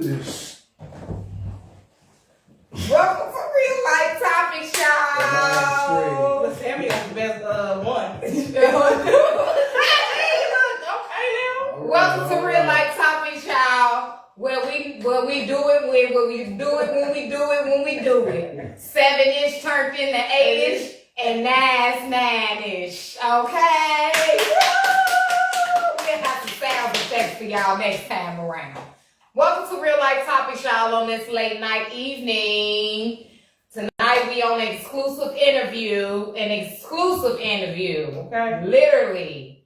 to this. Welcome to Real Life Topics, y'all. Look, Sammy got the best one. Welcome to Real Life Topics, y'all. Where we do it when we do it. 7-ish turned into 8-ish, and now's 9-ish. Okay. We'll have some sound effects for y'all next time around. Welcome to Real Life Topics, y'all, on this late night evening. Tonight we on an exclusive interview. Okay. Literally.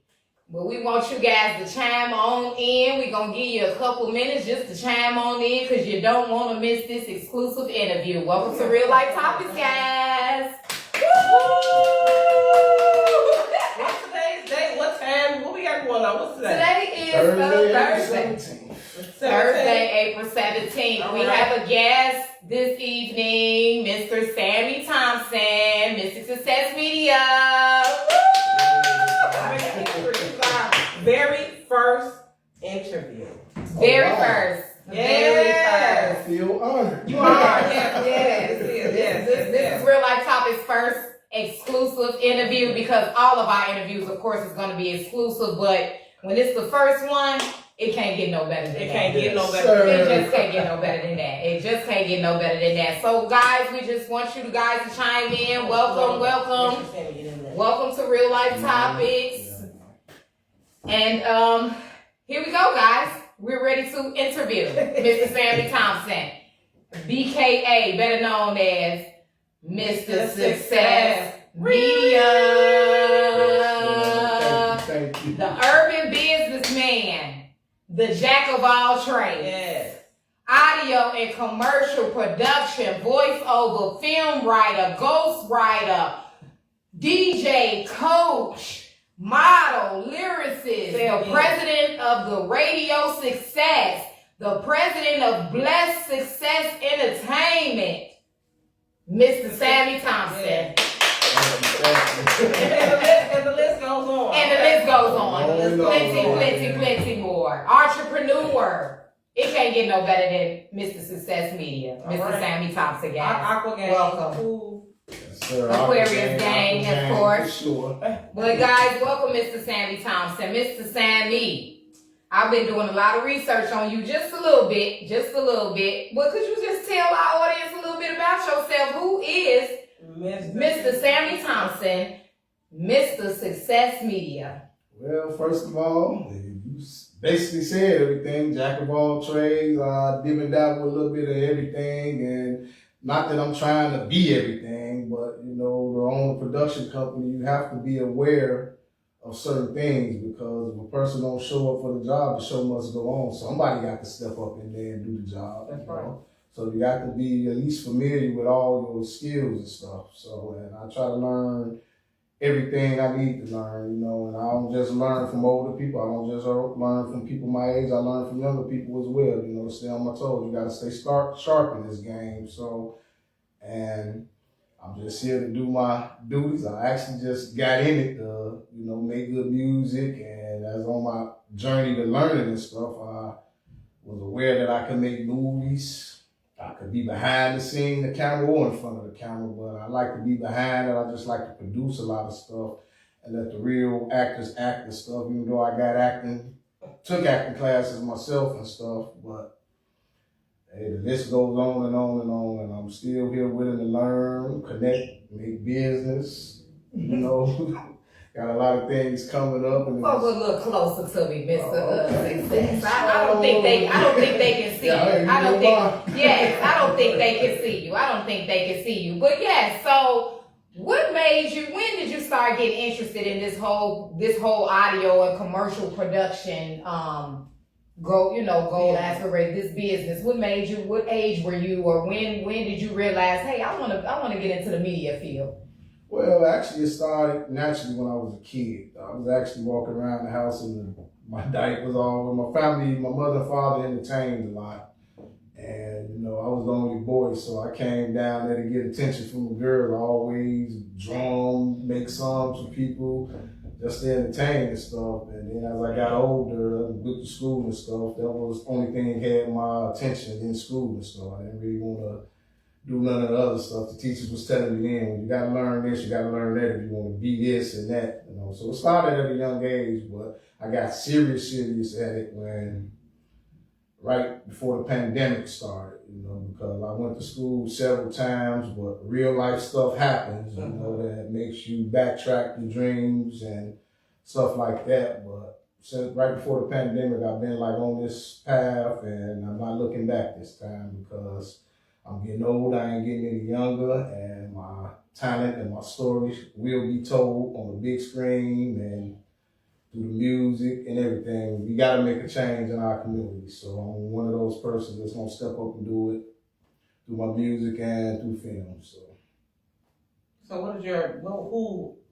But we want you guys to chime on in. We're going to give you a couple minutes just to chime on in because you don't want to miss this exclusive interview. Welcome to Real Life Topics, guys. Woo! What's today's date? What time? What we got going on? What's today? Today is Thursday, April 17th. All We right. have a guest this evening, Mr. Sammy Thompson, Mr. Success Media. Very first interview. Very wow. first. Yeah. Very I first. feel honored. You are, Yes. This is Real Life Topics' first exclusive interview because all of our interviews, of course, is going to be exclusive. But when it's the first one, it can't get no better than It that. can't get no Yes, better. sir. It just can't get no better than that. It just can't get no better than that. So, guys, we just want you guys to chime in. Welcome. Welcome to Real Life Topics. And here we go, guys. We're ready to interview Mr. Sammy Thompson, BKA, better known as Mr. Success Media, Thank you. the urban businessman, the jack of all trades. Yes. Audio and commercial production, voiceover, film writer, ghost writer, DJ, coach, model, lyricist, the president of the Radio Success, the president of Blessed Success Entertainment, Mr. Sammy Thompson. And the list goes on. And the list goes on. Rolling Plenty more. Entrepreneur. It can't get no better than Mr. Success Media. All Mr. right. Sammy Thompson, guys. Aqua Gang. Welcome. Cool. Yes, sir. Aquarius gang, of course. For sure. But guys, welcome Mr. Sammy Thompson. Mr. Sammy, I've been doing a lot of research on you just a little bit. But could you just tell our audience a little bit about yourself? Who is Mr. Sammy Thompson, Mr. Success Media? Well, first of all, you basically said everything. Jack of all trades. Dib and dab with a little bit of everything, and not that I'm trying to be everything, but you know, to own a production company, you have to be aware of certain things because if a person don't show up for the job, the show must go on. Somebody got to step up in there and do the job. That's you right. know? So you got to be at least familiar with all your skills and stuff. So, and I try to learn everything I need to learn, you know, and I don't just learn from older people. I don't just learn from people my age. I learn from younger people as well, you know, to stay on my toes. You got to stay sharp in this game. So, and I'm just here to do my duties. I actually just got in it to, you know, make good music. And as on my journey to learning and stuff, I was aware that I could make movies. I could be behind the scene, the camera, or in front of the camera, but I like to be behind it. I just like to produce a lot of stuff and let the real actors act and stuff, even though I took acting classes myself and stuff, but hey, the list goes on and on and on, and I'm still here willing to learn, connect, make business, you know. Got a lot of things coming up. And Focus a little closer to me, Mr. Success. I don't think they can see you. I don't think they can see you. But yeah, so what made you, when did you start getting interested in this whole audio and commercial production, goal aspirate this business? What made you, what age were you, or when did you realize, hey, I want to get into the media field? Well, actually, it started naturally when I was a kid. I was actually walking around the house and my diapers all over. My family, my mother and father entertained a lot. And, you know, I was the only boy, so I came down there to get attention from the girls. I always drum, make songs for people, just the entertainment and stuff. And then as I got older, with the school and stuff, that was the only thing that had my attention in school and stuff. I didn't really want to do none of the other stuff. The teachers was telling me then, you gotta learn this, you gotta learn that if you want to be this and that, you know. So it started at a young age, but I got serious at it when, right before the pandemic started, you know, because I went to school several times, but real life stuff happens, you know, that makes you backtrack your dreams and stuff like that. But since right before the pandemic, I've been like on this path, and I'm not looking back this time because I'm getting old, I ain't getting any younger, and my talent and my stories will be told on the big screen and through the music and everything. We got to make a change in our community. So I'm one of those persons that's going to step up and do it through my music and through film. So what is your,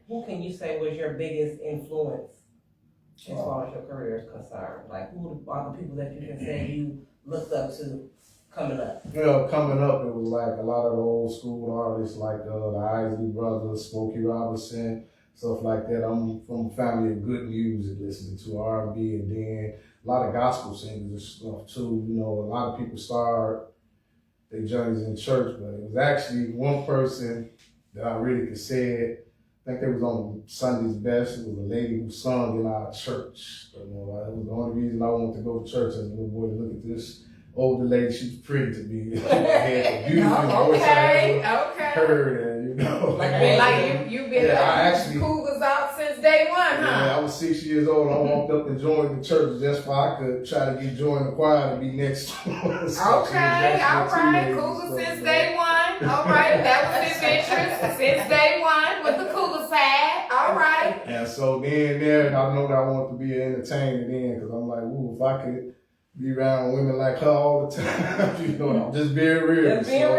who can you say was your biggest influence as far as your career is concerned? Like, who are the people that you can say you looked up to coming up? Well, coming up, it was like a lot of the old school artists like the Isley Brothers, Smokey Robinson, stuff like that. I'm from a family of good music, listening to R&B, and then a lot of gospel singers and stuff too. You know, a lot of people start their journeys in church, but it was actually one person that I really could say it. I think they was on Sunday's Best. It was a lady who sung in our church. You know, that was the only reason I wanted to go to church as a little boy, to look at this older lady. She was pretty to me. She had a beautiful voice I heard, and you know, you've been Cougars out since day one, huh? Yeah, I was 6 years old. I walked up and joined the church just so I could try to join the choir to be next to her. So Cougars since day one. All right, that was his interest since day one with the Cougar side. All right. And so then I know that I wanted to be an entertainer then, because I'm like, ooh, if I could be around women like her all the time, you know, I'm just being real. Just being real.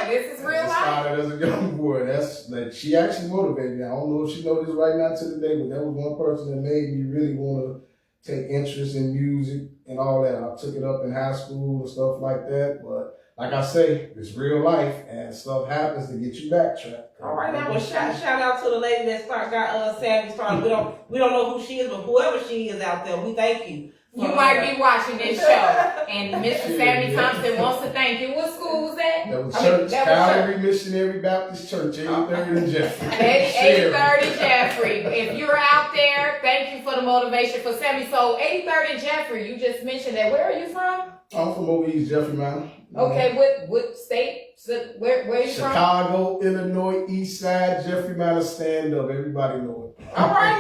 This is real life. I started as a young boy. That's like, she actually motivated me. I don't know if she knows this right now to the day, but that was one person that made me really want to take interest in music and all that. I took it up in high school and stuff like that, but like I say, it's real life, and stuff happens to get you backtracked. All right, now, well, shout out to the lady that got Sammy started. We don't know who she is, but whoever she is out there, we thank you. You might be watching this show, and Mr. Sammy Thompson wants to thank you. What school was that? That was church, Calvary Missionary Baptist Church, 83rd and Jeffrey. 83rd and Jeffrey. If you're out there, thank you for the motivation for Sammy. So 83rd and Jeffrey, you just mentioned that. Where are you from? I'm from over East Jeffrey, man. Okay, what state? Where are you from? Chicago, Illinois, East Side, Jeffrey Manor, stand up. Everybody know it. All right,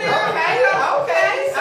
okay.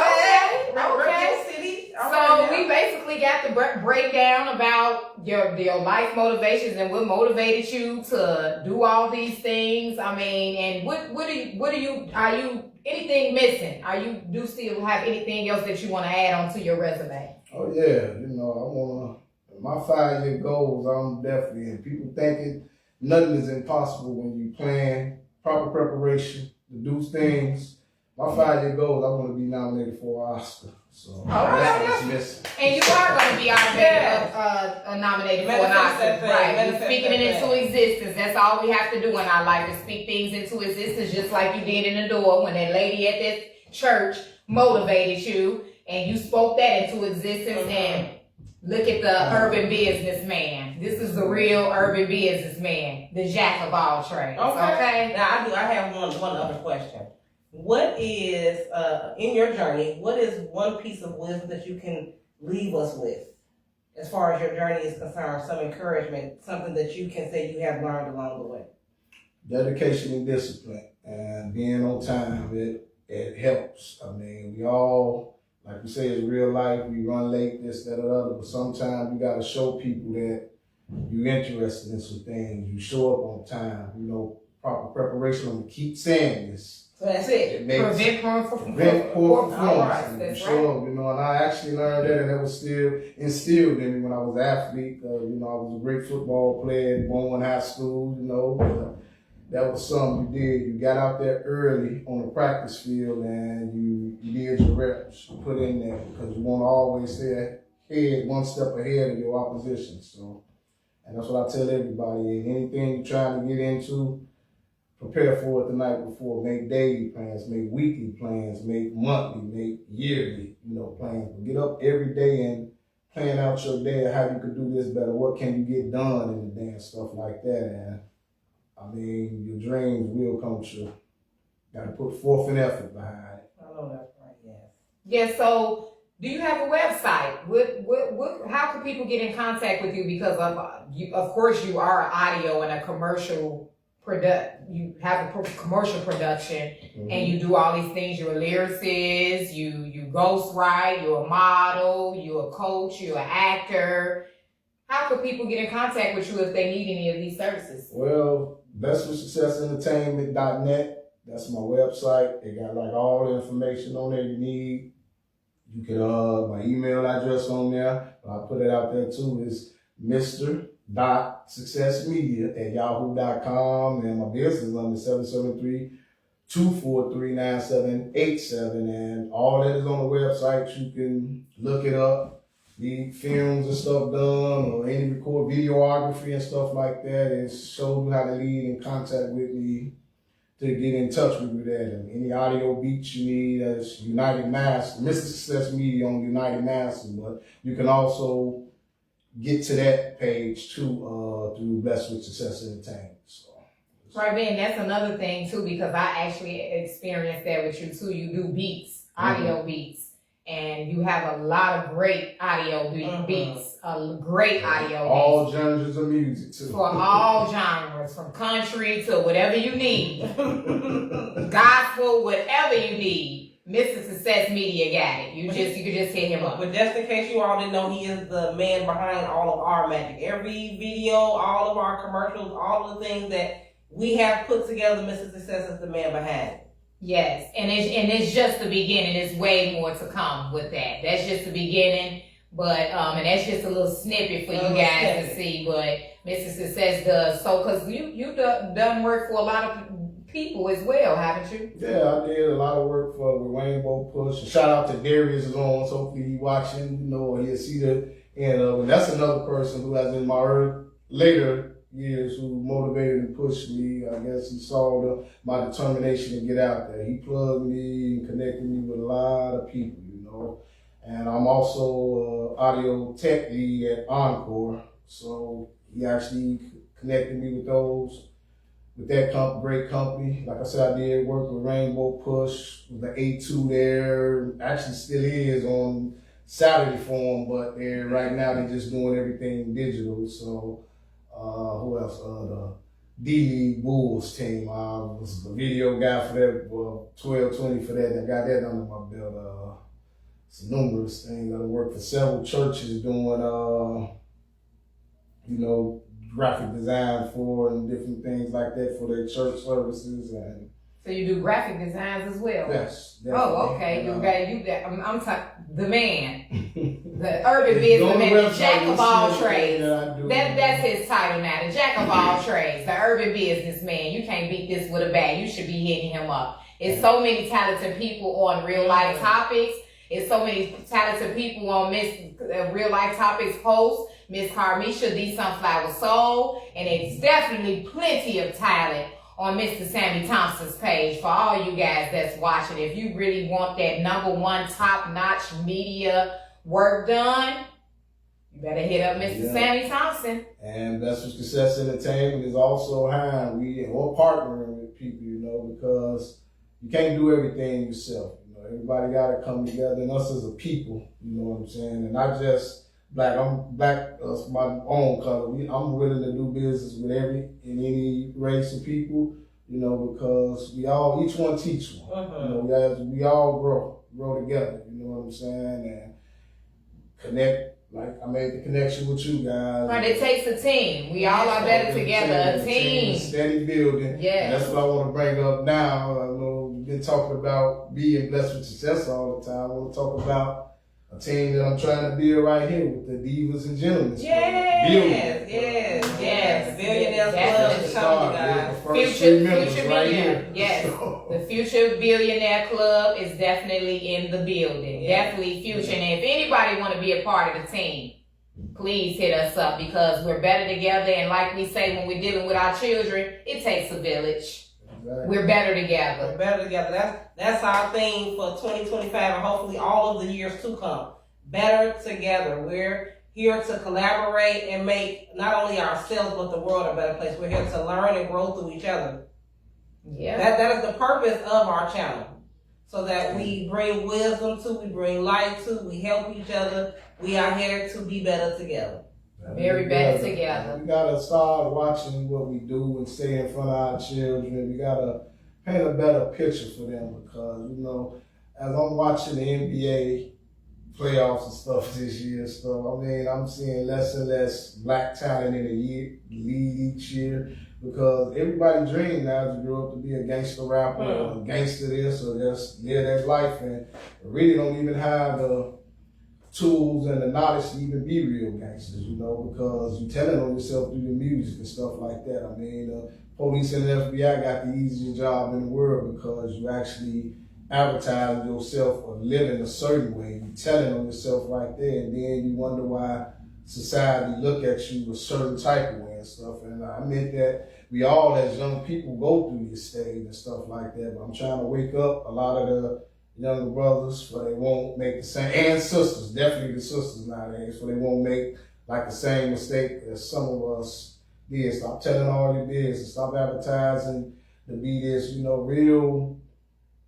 City. So we basically got the breakdown about your life motivations and what motivated you to do all these things. I mean, and what are you anything missing? Do you still have anything else that you want to add onto your resume? Oh yeah, you know, I wanna. My 5-year goals, I'm definitely, and people thinking nothing is impossible when you plan, proper preparation to do things. My 5-year goals, I want to be nominated for an Oscar. So that's what's missing. And you are going to be nominated for an Oscar, right? We're speaking it into existence. That's all we have to do in our life is speak things into existence, just like you did in the door when that lady at that church motivated you, and you spoke that into existence. And look at the urban businessman. This is the real urban businessman, the jack of all trades. Okay. Now I have one other question. What is in your journey? What is one piece of wisdom that you can leave us with, as far as your journey is concerned? Some encouragement, something that you can say you have learned along the way. Dedication and discipline, and being on time. It helps. I mean, we all. Like we say, it's real life. We run late, this, that, or the other. But sometimes you got to show people that you're interested in some things. You show up on time. You know, proper preparation. I'm going to keep saying this. So that's it. Prevent poor performance. That's sure, right. You know, and I actually learned that, and that was still instilled in me when I was an athlete. You know, I was a great football player in Bowen High School, you know. That was something you did. You got out there early on the practice field, and you did your reps. You put in there, because you want to always stay ahead, one step ahead of your opposition. So, and that's what I tell everybody. Anything you're trying to get into, prepare for it the night before. Make daily plans, make weekly plans, make monthly, make yearly, plans. But get up every day and plan out your day of how you could do this better. What can you get done in the day and stuff like that. And I mean, your dreams will come true. Got to put forth an effort behind it. I know that's right. Yes. Yeah. So, do you have a website? How can people get in contact with you? Because of course, you are audio and a commercial you have a commercial production, and you do all these things. You're a lyricist, you ghostwrite, you're a model, you're a coach, you're an actor. How could people get in contact with you if they need any of these services? Well, bestwithsuccessentertainment.net. That's my website. It got like all the information on there you need. You can my email address on there. I'll put it out there too. It's Mr.successmedia@yahoo.com, and my business number is 773-243-9787, and all that is on the website. You can look it up. The films and stuff done, or any record videography and stuff like that. It shows you how to lead in contact with me to get in touch with you there. And any audio beats you need, as United Master, Mr. Success Media on United Master. But you can also get to that page too through Blessed with Success Entertainment. So, right, man, that's another thing too, because I actually experienced that with you too. You do beats, audio beats. And you have a lot of great audio beats, great audio beats. All genres of music too. For all genres, from country to whatever you need. Gospel, whatever you need. Mr. Success Media got it. You can just hit him up. But just in case you all didn't know, he is the man behind all of our magic. Every video, all of our commercials, all of the things that we have put together, Mr. Success is the man behind it. Yes, and it's just the beginning. There's way more to come with that. That's just the beginning, but and that's just a little snippet for you guys to see. But Mr. Success does so, because you done work for a lot of people as well, haven't you? Yeah, I did a lot of work for Rainbow Push. And shout out to Darius Long. So hopefully he's watching, he'll see the end of it. And that's another person who has in my later years who motivated and pushed me. I guess he saw my determination to get out there. He plugged me and connected me with a lot of people, And I'm also audio tech lead at Encore. So he actually connected me with that great company. Like I said, I did work with Rainbow Push, with the A2 there. Actually still is on Saturday for them, but right now they're just doing everything digital. So who else? The D-League Bulls team. I was the video guy for that, 1220 for that. I got that under my belt. Some numerous things. I worked for several churches doing, graphic design for and different things like that for their church services. And so you do graphic designs as well? Yes. Definitely. Oh, okay. I'm talking the man, the urban businessman, the jack of all trades. That's his title now, the jack of all trades, the urban businessman. You can't beat this with a bat. You should be hitting him up. It's so many talented people on Real Life Topics. It's so many talented people on Real Life Topics posts. Miss Carmisha, The Sunflower Soul, and it's definitely plenty of talent on Mr. Sammy Thompson's page for all you guys that's watching. If you really want that #1 top-notch media work done, you better hit up Mr. Sammy Thompson. And Blessed with Success Entertainment is also hiring. We're partnering with people, because you can't do everything yourself. Everybody got to come together, and us as a people, you know what I'm saying? And not just black. I'm black, my own color. I'm willing to do business with any race of people, because each one teach one. We all grow together, you know what I'm saying? And connect. Like I made the connection with you guys. Right, it takes a team. We all are better together. A team. Steady building. Yeah. And that's what I want to bring up now. I know we've been talking about being blessed with success all the time. I want to talk about a team that I'm trying to build right here with the Divas and Gentlemen. Yes. Billionaires Club is coming, guys. Future Billionaire. Yes. The Future Billionaire Club is definitely in the building. Yeah. Definitely Future. And if anybody want to be a part of the team, please hit us up, because we're better together. And like we say when we're dealing with our children, it takes a village. We're better together. We're better together. That's our theme for 2025 and hopefully all of the years to come. Better together. We're here to collaborate and make not only ourselves but the world a better place. We're here to learn and grow through each other. Yeah. That is the purpose of our channel. So that we bring wisdom to, we bring light to, we help each other. We are here to be better together. Very better together. We gotta start watching what we do and stay in front of our children. We gotta paint a better picture for them because, you know, as I'm watching the NBA playoffs and stuff this year and stuff, I mean, I'm seeing less and less black talent in the league each year because everybody dreams now to grow up to be a gangster rapper or a gangster this or just live that life and really don't even have the tools and the knowledge to even be real gangsters, you know, because you're telling on yourself through your music and stuff like that. I mean, police and the FBI got the easiest job in the world because you actually advertising yourself or living a certain way. You're telling on yourself right there, and then you wonder why society look at you a certain type of way and stuff. And I meant that we all as young people go through this stage and stuff like that, but I'm trying to wake up a lot of the younger brothers for they won't make the same, and sisters, definitely the sisters nowadays, for they won't make like the same mistake as some of us did. Stop telling all your business, stop advertising to be this, you know, real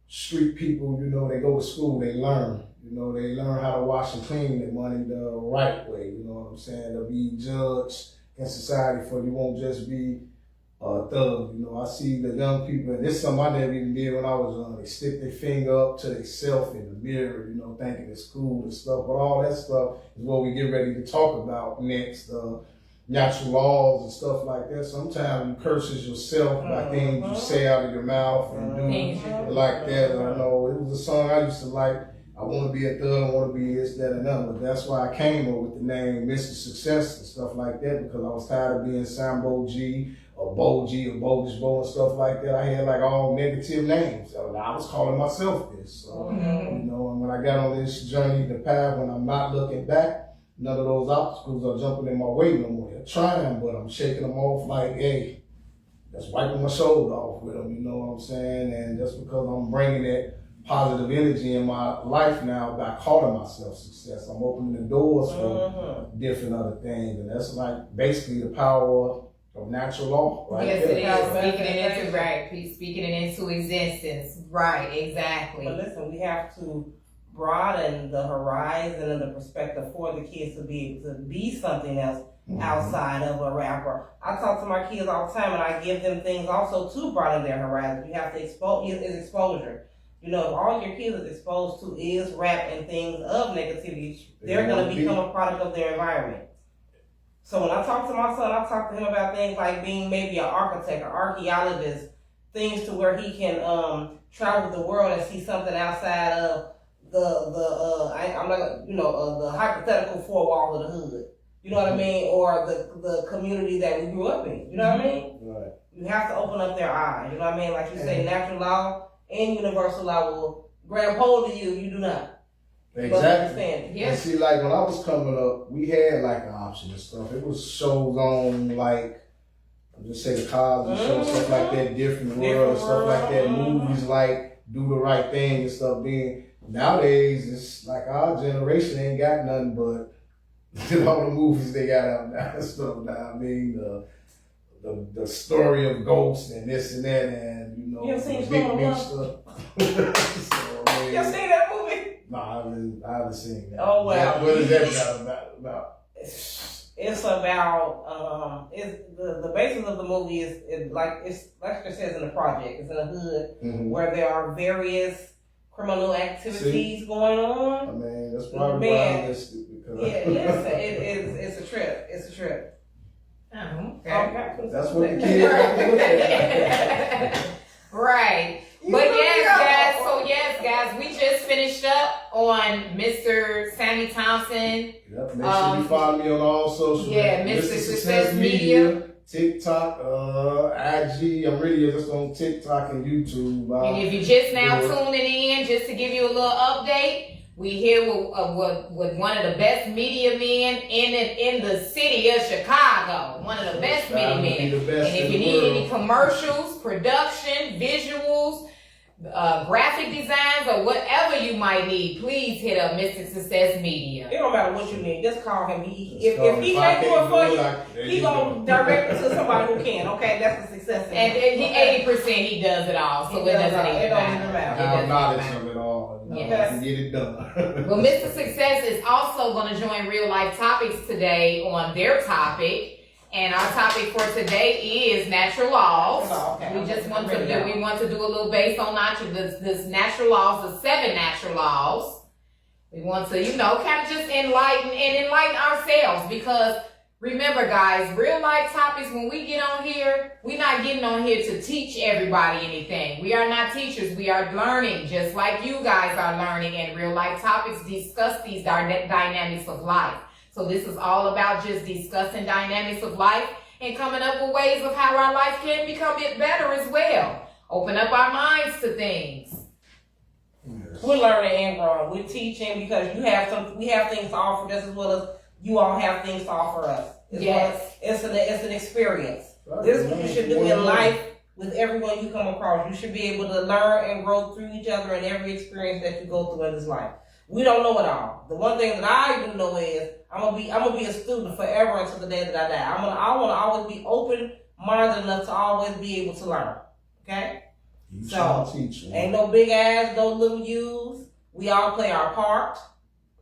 street people, you know, they go to school, they learn. You know, they learn how to wash and clean their money the right way, you know what I'm saying? They'll be judged in society for you won't just be a thug. You know, I see the young people, and this is something I never even did when I was young. They stick their finger up to themselves in the mirror, you know, thinking it's cool and stuff. But all that stuff is what we get ready to talk about next. Natural laws and stuff like that. Sometimes you curses yourself by things you say out of your mouth and do like that. I know it was a song I used to like. I want to be a thug, I want to be this, that, and that. But that's why I came up with the name Mr. Success and stuff like that because I was tired of being Sambo G or Bo G or Bogus Bo and stuff like that. I had like all negative names. So I was calling myself this. So, you know, and when I got on this journey, the path, when I'm not looking back, none of those obstacles are jumping in my way no more. They're trying, but I'm shaking them off like, hey, that's wiping my shoulder off with them, you know what I'm saying? And just because I'm bringing that positive energy in my life now by calling myself success, I'm opening the doors for different other things. And that's like basically the power of natural law, right? Yes, it is. Speaking it into existence. Right, exactly. But listen, we have to broaden the horizon and the perspective for the kids to be able to be something else outside of a rapper. I talk to my kids all the time and I give them things also to broaden their horizon. You have to expose, it's exposure. You know, if all your kids is exposed to is rap and things of negativity, they're going to become a product of their environment. So when I talk to my son, I talk to him about things like being maybe an architect or archaeologist, things to where he can travel the world and see something outside of the hypothetical four walls of the hood. You know what I mean? Or the community that we grew up in. You know what I mean? Right. You have to open up their eyes. You know what I mean? Like you say, natural law and universal law will grab hold of you. You do not. Exactly. And see, like when I was coming up, we had like an option and stuff. It was shows on like, I'll just say the Cosby Show, stuff like that, different world, stuff like that, movies like Do the Right Thing and stuff. Being nowadays, it's like our generation ain't got nothing but all the movies they got out now and stuff. Now, I mean, the story of ghosts and this and that, and you know, the big stuff. So, I mean, you seen that movie? No, I haven't seen that. Oh wow! What is that about? It's about the basis of the movie is like it says in the project. It's in a hood where there are various criminal activities going on. I mean, that's probably why I missed it. It's a trip. It's a trip. Oh, okay. That's what the kids have to look at. Right. But yes, guys, we just finished up on Mr. Sammy Thompson. Yep, make sure you follow me on all social. Yeah, Mr. Success Media. TikTok, IG. I'm really just on TikTok and YouTube. And if you're just now tuning in, just to give you a little update, We here with one of the best media men in the city of Chicago. One of the best media men. And if you need any commercials, production, visuals, graphic designs, or whatever you might need, please hit up Mr. Success Media. It don't matter what you need. Just call him. If he can't do it for you, he gonna direct it to somebody who can. Okay, that's the success. And 80% he does it all, so it doesn't even matter. I'm knowledge of it all. Yes. To get it done. Well, Mr. Success is also going to join Real Life Topics today on their topic. And our topic for today is natural laws. Okay. We just want to do a little based on this natural laws, the 7 natural laws. We want to, kind of just enlighten ourselves, because remember, guys, Real Life Topics, when we get on here, we're not getting on here to teach everybody anything. We are not teachers. We are learning, just like you guys are learning. And Real Life Topics discuss these dynamics of life. So this is all about just discussing dynamics of life and coming up with ways of how our life can become better as well. Open up our minds to things. Yes. We're learning and growing. We're teaching because we have things to offer just as well as you all have things to offer us. Yes. It's an experience. Right. This is what you should do in life with everyone you come across. You should be able to learn and grow through each other in every experience that you go through in this life. We don't know it all. The one thing that I do know is I'm gonna be a student forever until the day that I die. I want to always be open-minded enough to always be able to learn. Okay? You So, teach, ain't no big ass, no little U's. We all play our part.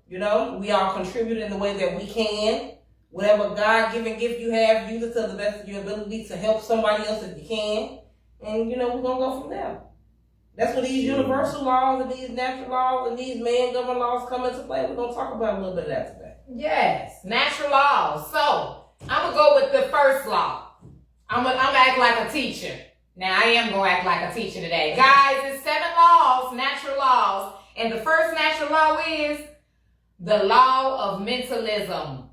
We all contribute in the way that we can. Whatever God-given gift you have, use it to the best of your ability to help somebody else if you can. And, we're going to go from there. That's where these universal laws and these natural laws and these man-governed laws come into play. We're going to talk about a little bit of that today. Yes, natural laws. So I'm going to go with the first law. I'm going to act like a teacher. Now, I am going to act like a teacher today. Guys, it's 7 laws, natural laws. And the first natural law is the law of mentalism.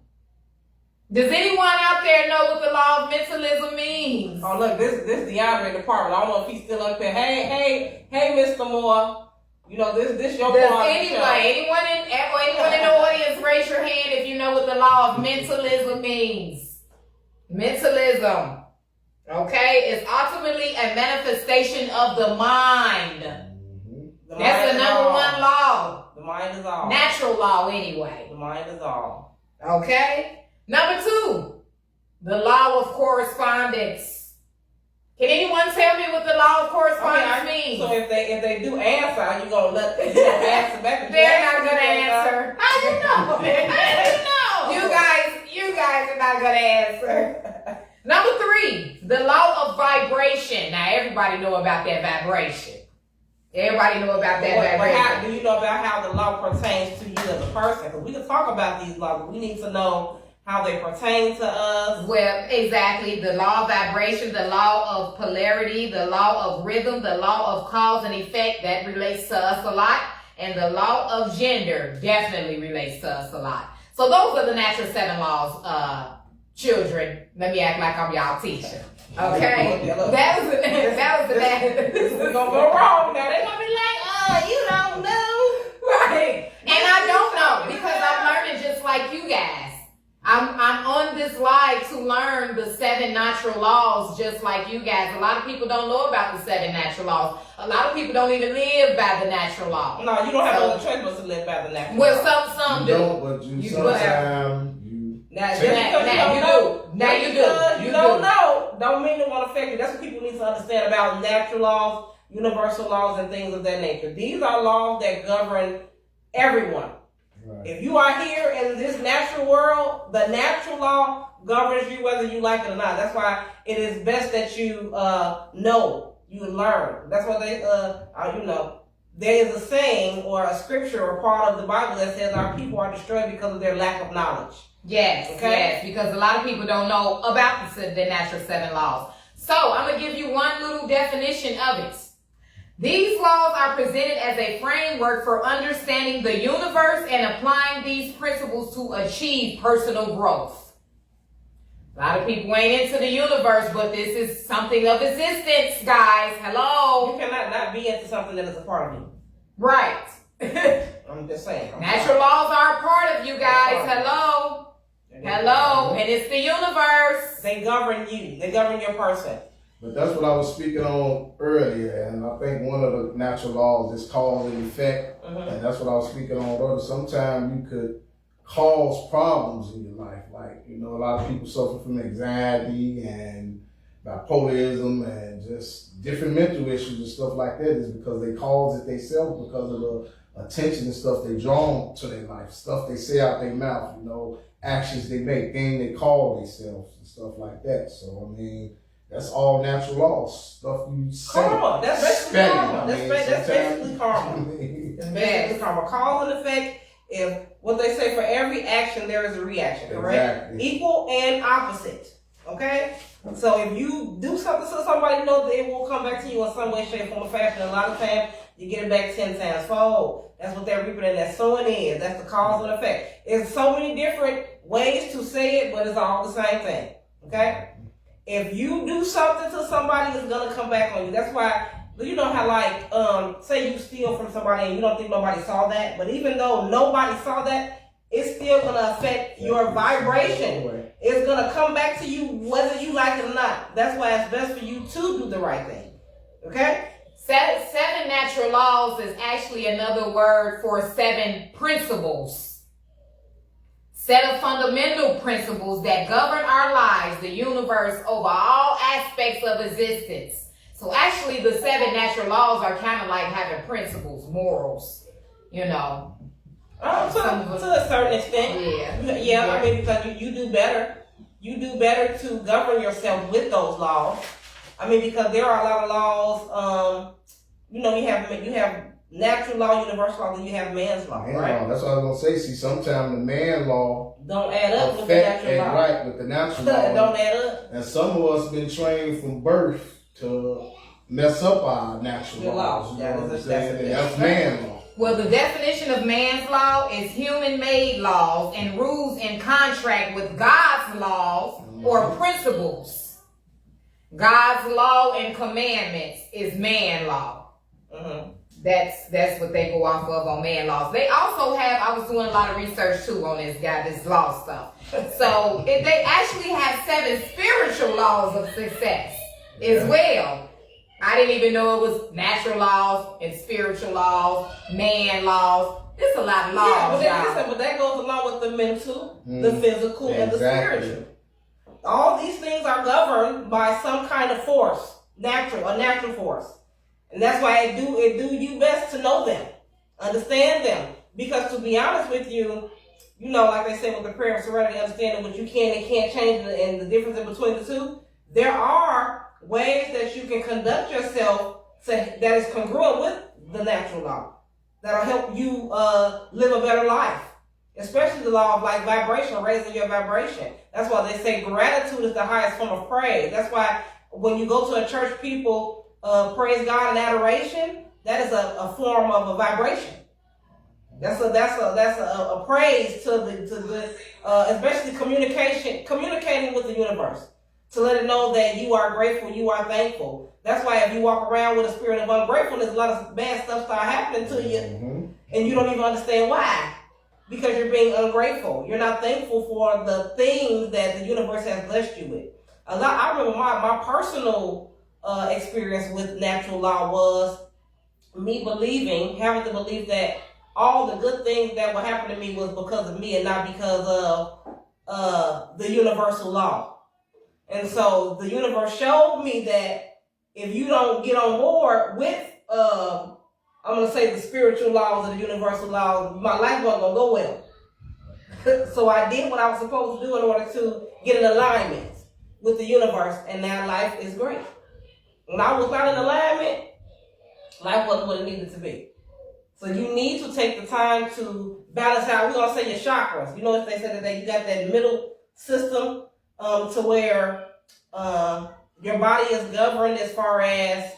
Does anyone out there know what the law of mentalism means? Oh, look, this DeAndre in the apartment. I don't know if he's still up there. Hey, Mr. Moore. This your Does part. anyone in the audience raise your hand if you know what the law of mentalism means? Mentalism. Okay, it's ultimately a manifestation of the mind. That's the number 1 law. The mind is all. Natural law, anyway. The mind is all. Okay. Number 2, the law of correspondence. Can anyone tell me what the law of correspondence means? So if they do answer, you're gonna let them answer back. They're not gonna answer. How you know? How you know? You guys are not gonna answer. Number 3, the law of vibration. Now everybody know about that vibration. Everybody know about that vibration. Do you know about how the law pertains to you as a person? Because we can talk about these laws, but we need to know how they pertain to us. Well, exactly. The law of vibration, the law of polarity, the law of rhythm, the law of cause and effect, that relates to us a lot. And the law of gender definitely relates to us a lot. So those are the natural 7 laws, children. Let me act like I'm y'all teacher. Okay? That was the We're gonna go wrong now. They're gonna be like, you don't know. Right. And I don't know, because I'm learning just like you guys. I'm on this live to learn the 7 natural laws just like you guys. A lot of people don't know about the 7 natural laws. A lot of people don't even live by the natural law. No, you don't have no choice but to live by the natural law. Well, some do. Don't, but you sometimes you. Now you do. You don't know. Don't mean it won't affect you. That's what people need to understand about natural laws, universal laws, and things of that nature. These are laws that govern everyone. Right. If you are here in this natural world, the natural law governs you whether you like it or not. That's why it is best that you know, you learn. That's why there is a saying or a scripture or part of the Bible that says our people are destroyed because of their lack of knowledge. Yes, yes, because a lot of people don't know about the natural 7 laws. So I'm going to give you one little definition of it. These laws are presented as a framework for understanding the universe and applying these principles to achieve personal growth. A lot of people ain't into the universe, but this is something of existence, guys. Hello? You cannot not be into something that is a part of you. Right. I'm just saying. Natural laws are a part of you guys. Hello. Hello. And it's the universe. They govern you. They govern your person. But that's what I was speaking on earlier, and I think one of the natural laws is cause and effect, and that's what I was speaking on earlier. Sometimes you could cause problems in your life, like, you know, a lot of people suffer from anxiety and bipolarism and just different mental issues and stuff like that is because they cause it themselves because of the attention and stuff they draw to their life, stuff they say out their mouth, you know, actions they make, things they call themselves and stuff like that. So, I mean, that's all natural laws. Stuff you say. Karma. That's basically karma. That's basically karma. It's It's basically karma. Cause and effect. If what they say, for every action there is a reaction, correct? Exactly. Equal and opposite. Okay? So if you do something to somebody, know that it will come back to you in some way, shape, form, or fashion. A lot of times you get it back 10 times fold. That's what they're reaping and that sowing is. That's the cause and effect. There's so many different ways to say it, but it's all the same thing. Okay? If you do something to somebody, it's gonna come back on you. That's why, you know how, like, say you steal from somebody and you don't think nobody saw that, but even though nobody saw that, it's still gonna affect your vibration. It's gonna come back to you whether you like it or not. That's why it's best for you to do the right thing. Okay? Seven natural laws is actually another word for 7 principles. Set of fundamental principles that govern our lives, the universe, over all aspects of existence. So actually the 7 natural laws are kind of like having principles, morals, you know. To a certain extent. Yeah. I mean, because you do better. You do better to govern yourself with those laws. I mean, because there are a lot of laws, you know, you have natural law, universal law, and you have man's law, right? That's what I was gonna say. See, sometimes the man law don't add up with the natural law. Right, with the natural law. It don't add up. And some of us been trained from birth to mess up our natural laws. You know what I'm saying? And that's man law. Well, the definition of man's law is human-made laws and rules in contract with God's laws or principles. God's law and commandments is man law. That's what they go off of on man laws. They also have, I was doing a lot of research too on this law stuff. So they actually have 7 spiritual laws of success as well. I didn't even know it was natural laws and spiritual laws, man laws. It's a lot of laws. Yeah, but that goes along with the mental, the physical, and the spiritual. All these things are governed by some kind of force, a natural force. And that's why it do you best to know them, understand them. Because to be honest with you, you know, like they say with the prayer of serenity, understanding what you can and can't change and the difference in between the two, there are ways that you can conduct yourself that is congruent with the natural law. That'll help you live a better life. Especially the law of like vibration, raising your vibration. That's why they say gratitude is the highest form of praise. That's why when you go to a church, people praise God in adoration. That is a form of a vibration. That's a praise to the especially communicating with the universe, to let it know that you are grateful, you are thankful. That's why if you walk around with a spirit of ungratefulness, a lot of bad stuff start happening to you, and you don't even understand why. Because you're being ungrateful. You're not thankful for the things that the universe has blessed you with. I remember my personal experience with natural law was me having the belief that all the good things that would happen to me was because of me and not because of the universal law. And so the universe showed me that if you don't get on board with, I'm going to say the spiritual laws and the universal laws, my life wasn't going to go well. So I did what I was supposed to do in order to get in alignment with the universe, and now life is great. When I was not in alignment, life wasn't what it needed to be. So you need to take the time to balance out, we're going to say your chakras. You know what they said that you got that middle system to where your body is governed as far as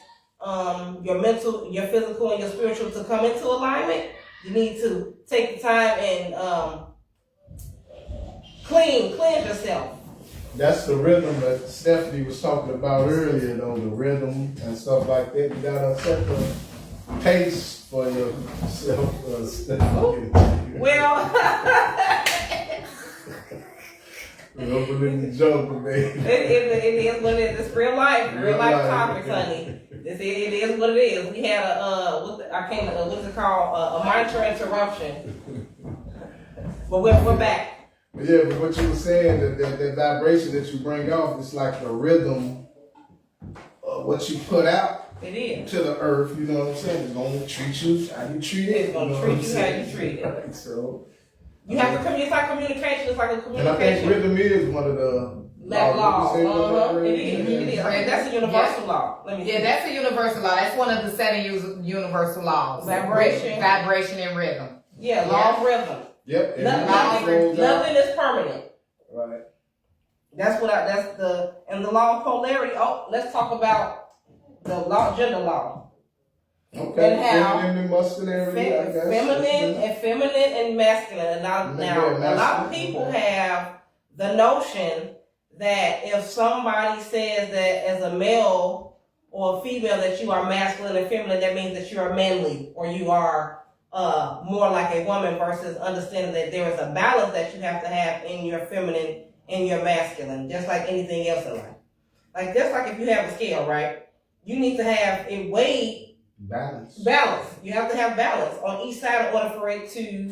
your mental, your physical, and your spiritual to come into alignment. You need to take the time and cleanse yourself. That's the rhythm that Stephanie was talking about earlier, though, the rhythm and stuff like that. You gotta set the pace for yourself. Well, Don't believe the joke, baby. it is what it is. It's real life Real life. topics, honey. It is what it is. We had what's it called? A monitor interruption. But we're back. But yeah, but what you were saying, that vibration that you bring off, it's like the rhythm of what you put out It is. to the earth. You know what I'm saying? It's gonna treat you how you treat it. It's gonna treat you how you treat it. Right, so You have to it's like communication. It's like a and I communication. think rhythm is one of the That law. Would you say rhythm? It is. I mean, that's a universal law. Let me see. Yeah, that's a universal law. That's one of the 7 universal laws. Vibration. Vibration and rhythm. Yeah, law of rhythm. Yep. Nothing is permanent. Right. That's the law of polarity. Oh, let's talk about the gender law. Okay. And how feminine and muscularity, I guess. Feminine and masculine. And now a lot of people have the notion that if somebody says that as a male or a female that you are masculine and feminine, that means that you are manly or you are more like a woman, versus understanding that there is a balance that you have to have in your feminine and your masculine, just like anything else in life. Like just like if you have a scale, right? You need to have it weighed balance. You have to have balance on each side in order for it to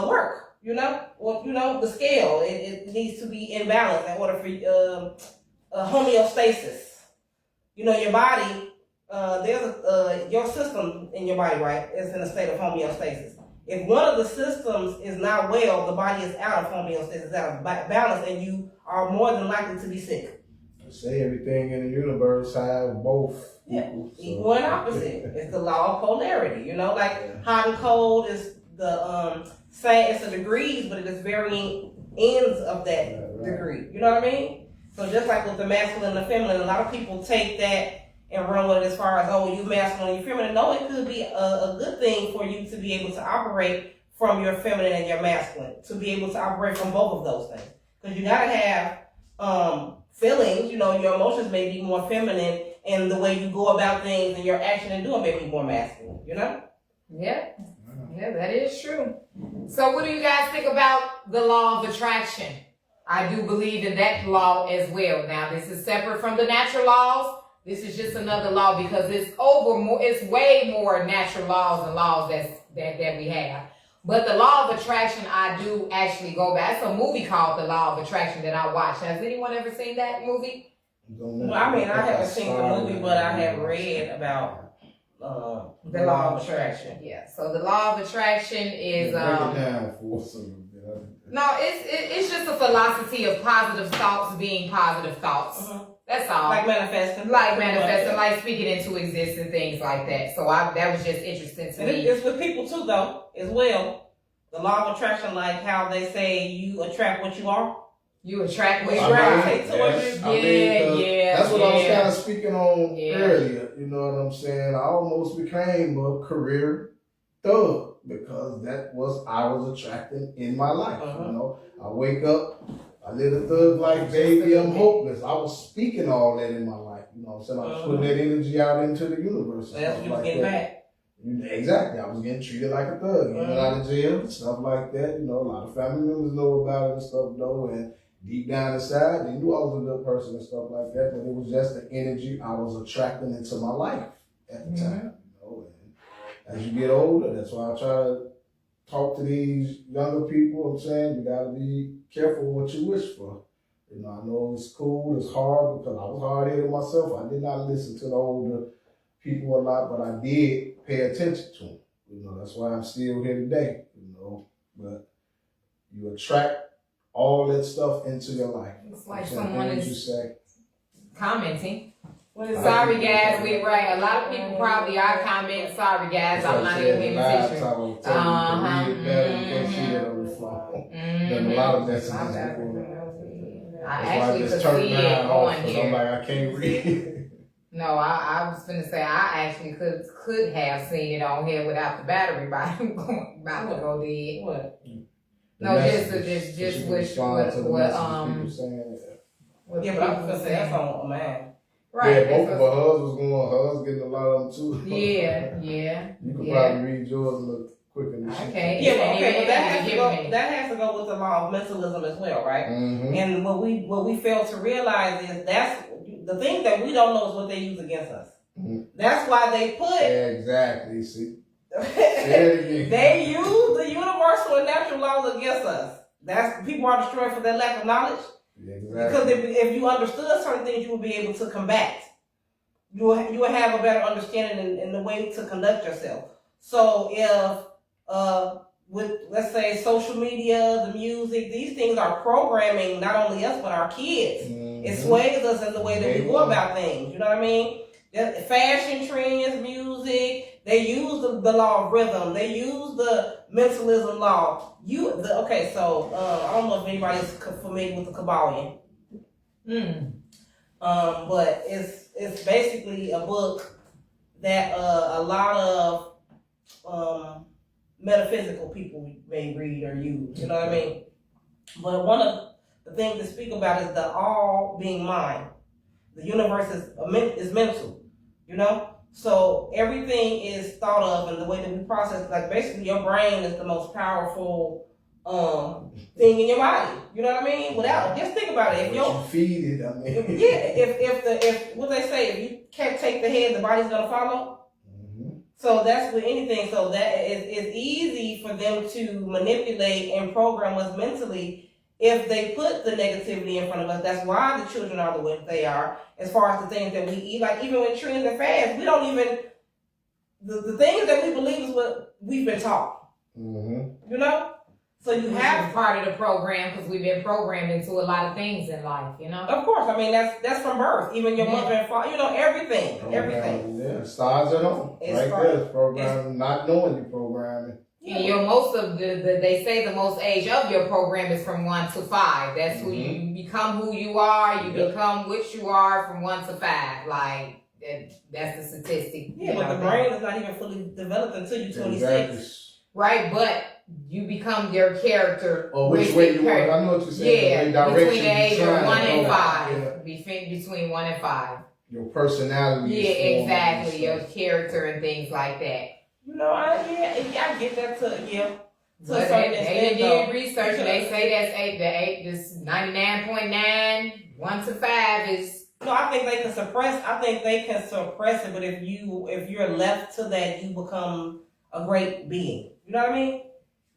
work. You know, or the scale it needs to be in balance in order for homeostasis. You know, your body. There's your system in your body, right, is in a state of homeostasis. If one of the systems is not well, the body is out of homeostasis, out of balance, and you are more than likely to be sick. Say everything in the universe have both. Yeah, equal and opposite. It's the law of polarity. You know, like hot and cold is the same. It's the degrees, but it is varying ends of that degree. You know what I mean? So just like with the masculine and the feminine, a lot of people take that and run with it as far as, oh, you masculine and you feminine. No, it could be a good thing for you to be able to operate from your feminine and your masculine, to be able to operate from both of those things. Because you gotta have feelings, you know, your emotions may be more feminine, and the way you go about things and your action and doing may be more masculine, you know? Yeah, that is true. So what do you guys think about the law of attraction? I do believe in that law as well. Now, this is separate from the natural laws. This is just another law because it's way more natural laws and laws that we have. But the law of attraction, I do actually go back. It's a movie called The Law of Attraction that I watched. Has anyone ever seen that movie? Well, I mean, I haven't seen the movie, but I have read about the law of attraction. Yeah. So the law of attraction is Break it down for us. No, it's just a philosophy of positive thoughts being positive thoughts. Mm-hmm. That's all. Like manifesting, like speaking into existence, things like that. So that was just interesting to me. It's with people too, though, as well. The law of attraction, like how they say you attract what you are. You attract what you gravitate towards. Yeah. That's what I was kind of speaking on earlier. You know what I'm saying? I almost became a career thug because I was attracting in my life. Uh-huh. You know, I wake up. I live a thug life, baby. I'm hopeless. I was speaking all that in my life. You know what I'm saying? I was putting that energy out into the universe. That's what you was getting back. Exactly. I was getting treated like a thug. Getting out of jail, stuff like that. You know, a lot of family members know about it and stuff, though. And deep down inside, they knew I was a good person and stuff like that. But it was just the energy I was attracting into my life at the time. You know, and as you get older, that's why I try to talk to these younger people. I'm saying you got to be careful what you wish for. You know, I know it's cool, it's hard, because I was hard-headed myself. I did not listen to the older people a lot, but I did pay attention to them. You know, that's why I'm still here today, you know. But you attract all that stuff into your life. It's like someone is commenting. What Sorry guys, we right. A lot of people probably are commenting. Sorry guys, I'm not even paying attention. A lot of that's I actually could see it on here. I'm like, I can't read. No, I was finna say I actually could have seen it on here without the battery about to go dead. What? No, just what Yeah, but I was gonna say that's on mine. Right. Yeah, both of hers was going. Hers getting a lot of them too. Yeah. You can Yeah. probably read yours a little quicker than she Okay. can. Yeah, but Yeah, okay, but that has to give go. me. That has to go with the law of mentalism as well, right? Mm-hmm. And what we fail to realize is that's the thing that we don't know is what they use against us. Mhm. That's why they put. Exactly. See, say it again. They use the universal and natural laws against us. That's people are destroyed for their lack of knowledge. Because Exactly. if you understood certain things, you would be able to combat. You will have a better understanding in the way to conduct yourself. So if with let's say social media, the music, these things are programming not only us but our kids. Mm-hmm. It sways us in the way that we go about things. You know what I mean? Fashion trends, music, they use the law of rhythm. They use the mentalism law. So I don't know if anybody's familiar with the Kabbalion. But it's basically a book that a lot of metaphysical people may read or use. You know what I mean? But one of the things to speak about is the all being mind. The universe is mental. You know? So everything is thought of and the way that we process, like basically your brain is the most powerful thing in your body. You know what I mean? Without just think about it. If you feed it, I mean. if what they say, if you can't take the head, the body's gonna follow. Mm-hmm. So that's with anything. So that it's easy for them to manipulate and program us mentally if they put the negativity in front of us. That's why the children are the way they are. As far as the things that we eat, like even with trends and fads, we don't even the things that we believe is what we've been taught. Mm-hmm. You know. So you have part of the program because we've been programmed into a lot of things in life, you know. Of course, I mean that's from birth. Even your mother and father, you know, everything. Yeah, starts at home. There, programming, not knowing you're programming. And your most of they say the most age of your program is from 1 to 5. That's who you become, who you are. You become which you are from 1 to 5. Like that's the statistic. Yeah, but the brain is not even fully developed until you're 26. Exactly. Right, but you become your character. Or which way you want. I know what you're saying. Yeah, between the age of 1 and and 5. Yeah. Between 1 and 5. Your personality. Yeah, exactly. Your character and things like that. You know, I get that to a But certain they extent. did research and they say this 99.9, 1 to 5 is. No, I think they can suppress. I think they can suppress it, but if you're left to that, you become a great being. You know what I mean?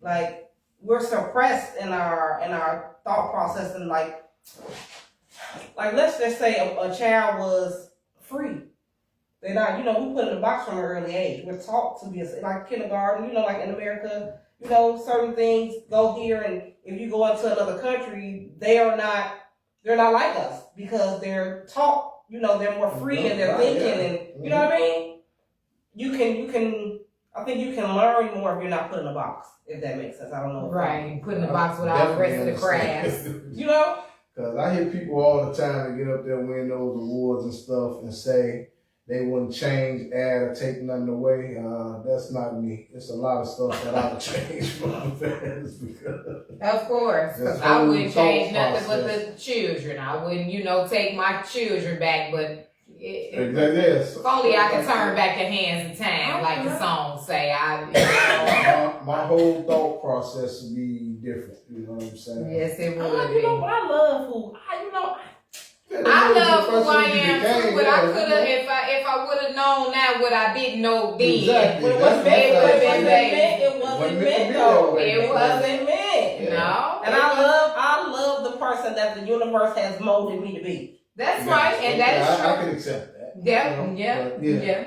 Like we're suppressed in our thought process, and like let's just say a child was free. They're not, we put in a box from an early age. We're taught to be like kindergarten. Like in America, certain things go here, and if you go into another country, they're not like us because they're taught. They're more free and they're thinking, and you know what I mean. You can. I think you can learn more if you're not put in a box, if that makes sense. I don't know. Right, put in a box with all the rest of the crafts. Because I hear people all the time that get up there, win those awards and stuff, and say they wouldn't change, add, or take nothing away. That's not me. It's a lot of stuff that I would change from the past. Of course, because I wouldn't change nothing but the children. I wouldn't, take my children back, but if only I could turn back the hands of time, like the song say. My whole thought process would be different. You know what I'm saying? Yes, it would be. But I love who I love who I am too, but I could have, if I would have known now what I didn't know then. Exactly. It wasn't meant though. It wasn't meant. No. And I love the person that the universe has molded me to be. That's right, and that's true. I can accept that. Yeah.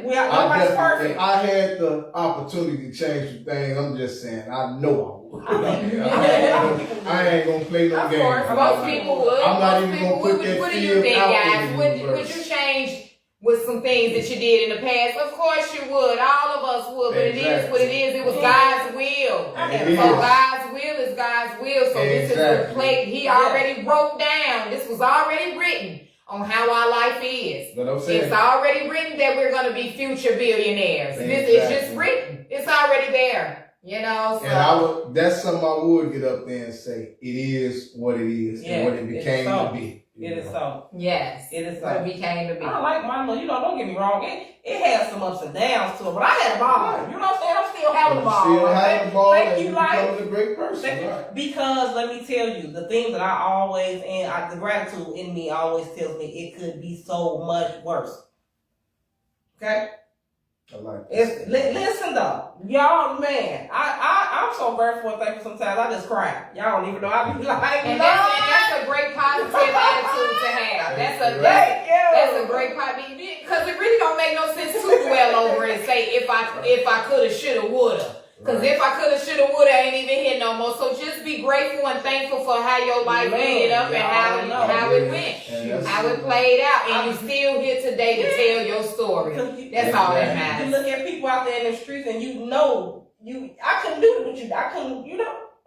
Nobody's perfect. If I had the opportunity to change some things, I'm just saying, I know I would. I ain't gonna play no games. Of course, most people would. I'm not even gonna put that What do you think, out guys? Would you change with some things that you did in the past? Of course you would. All of us would. But it is what it is. It was God's will. So God's will is God's will. So this is the plate He already wrote down. This was already written on how our life is. It's already written that we're going to be future billionaires. It's just written. It's already there. You know, so. And that's something I would get up there and say, it is what it is and what it became to be. It is so. Yes. It is so. What it became to be. I like my little, don't get me wrong. It has some ups and downs to it, but I had a ball. You know what I'm saying? I'm still having a ball. Still having a ball Thank you, and life. becoming a great person. Right. Because let me tell you, the things that I always, the gratitude in me always tells me it could be so much worse. Okay? I like that. Listen though, y'all, man, I'm so grateful and thankful sometimes I just cry. Y'all don't even know. I be like, and that's a great positive attitude to have. That's a great positive, because it really don't make no sense to dwell over and say if I coulda, shoulda, woulda. Because if I coulda, shoulda, woulda, ain't even here no more. So just be grateful and thankful for how your life ended up and how it went, how it played out, and you still here today to tell your story. That's all that matters. You look at people out there in the streets, and I couldn't do it with you.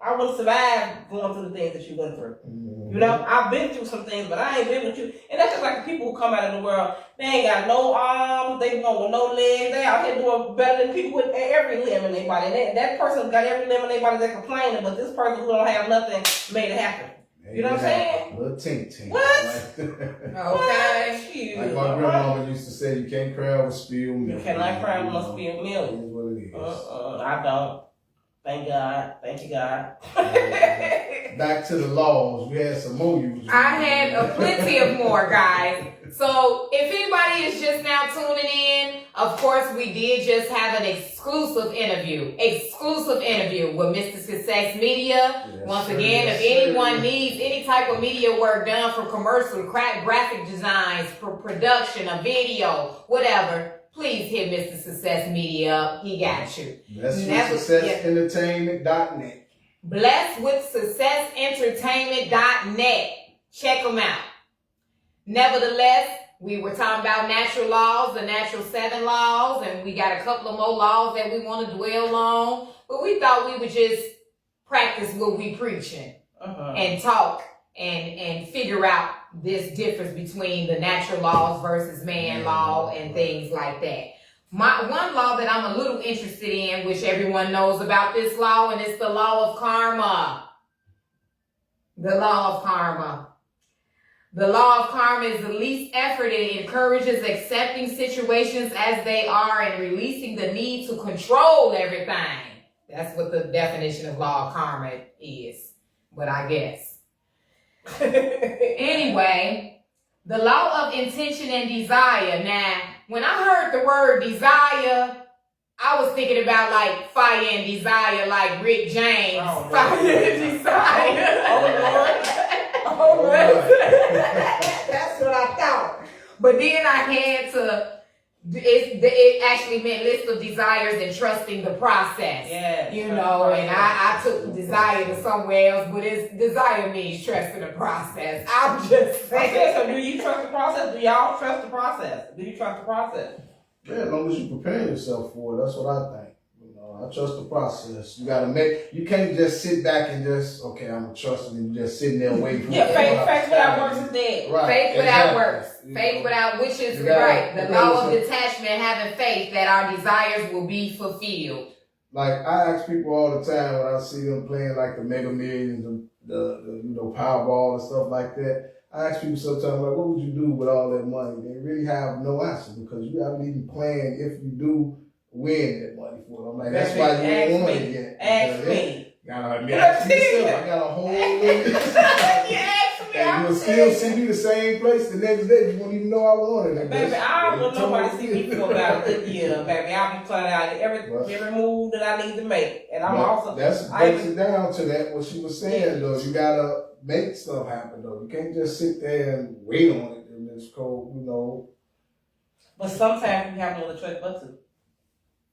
I wouldn't survive going through the things that you went through. Mm-hmm. I've been through some things, but I ain't been with you. And that's just like the people who come out of the world. They ain't got no arms, they going with no legs. They out here doing better than people with every limb in their body. And that person got every limb in their body, they're complaining, but this person who don't have nothing made it happen. You know what I'm saying? Little tink. What? Okay. Like my grandmama used to say, you can't cry with spilled milk. You cannot cry with no spilled milk. It is what it is. I don't. Thank God. Thank you, God. Back to the laws. We had some more. I had a plenty of more, guys. So if anybody is just now tuning in, of course we did just have an exclusive interview with Mr. Success Media. Yes, Once again, if anyone needs any type of media work done for commercial, graphic designs, for production, a video, whatever, please hit Mr. Success Media up. He got you. BlessWithSuccessEntertainment.net. BlessWithSuccessEntertainment.net. Check them out. Nevertheless, we were talking about natural laws, the natural 7 laws, and we got a couple of more laws that we want to dwell on. But we thought we would just practice what we preaching and talk and figure out this difference between the natural laws versus man law and things like that. One law that I'm a little interested in, which everyone knows about this law, and it's the law of karma. The law of karma. The law of karma is the least effort. It encourages accepting situations as they are and releasing the need to control everything. That's what the definition of law of karma is, but I guess. Anyway, the law of intention and desire. Now, when I heard the word desire, I was thinking about like fire and desire, like Rick James. Oh, fire and desire. Oh, Lord. That's what I thought. But then I had to, it actually meant list of desires and trusting the process. Yeah. And I took desire to somewhere else, but desire means trusting the process. I'm just saying. Okay, so do you trust the process? Do y'all trust the process? Do you trust the process? Yeah, as long as you prepare yourself for it, that's what I think. I trust the process. You can't just sit back and just, I'm going to trust it and just sitting there waiting for faith without works is dead. Right. Faith without works. Faith without, which is right. The law of detachment, having faith that our desires will be fulfilled. Like, I ask people all the time when I see them playing like the Mega Millions, the Powerball and stuff like that. I ask people sometimes, like, what would you do with all that money? They really have no answer because you haven't even planned if you do win that money for them. I'm like, that's why you ain't won it yet. Ask me. I got a whole list. You asked me. And you'll still see me the same place the next day. You won't even know I won it. Baby, I don't want nobody see me for about a good year, baby. I'll be planning out every move that I need to make. And I'm also... That's breaks it down to that, what she was saying, though. You got to make stuff happen, though. You can't just sit there and wait on it and it's cold, But sometimes you have no other choice but to.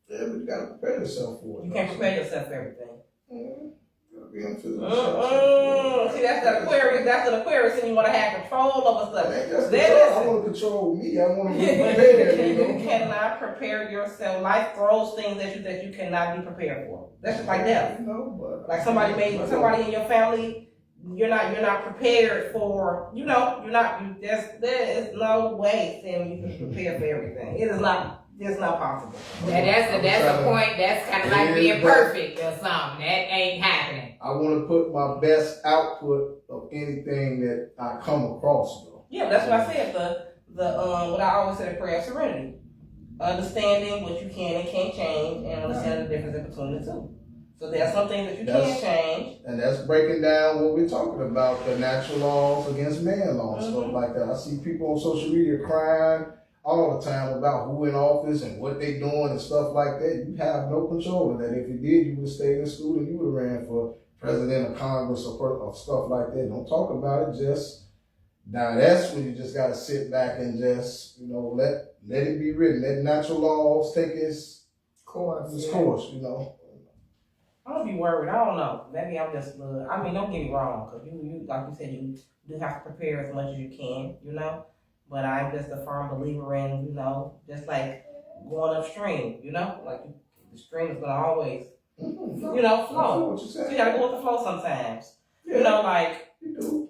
Yeah, but you gotta prepare yourself for it. You can't prepare yourself for everything. See, that's the Aquarius. That's the Aquarius, and you want to have control over stuff. I want to control me. I want to be prepared. You cannot prepare yourself. Life throws things at you that you cannot be prepared for. That's just like death. But like somebody in your family. You're not prepared for. There is no way, Sam, you can prepare for everything. It is not. It's not possible. That's the point. That's kind of like being perfect or something. That ain't happening. I want to put my best output of anything that I come across, though. Yeah, that's what I said. What I always say, the prayer of serenity, understanding what you can and can't change, and understanding the difference between the two. So there's some things that you can't change, and that's breaking down what we're talking about, the natural laws against man laws, stuff like that. I see people on social media crying all the time about who in office and what they doing and stuff like that. You have no control of that. If you did, you would have stayed in school and you would have ran for president of Congress or stuff like that. Don't talk about it. Just now, that's when you just got to sit back and just, let it be written. Let natural laws take its course. I don't be worried. I don't know. Maybe I'm just. Don't get me wrong, because you like you said, you do have to prepare as much as you can, But I'm just a firm believer in, just like going upstream, like the stream is gonna always, flow. So you gotta go with the flow sometimes. Yeah. You do.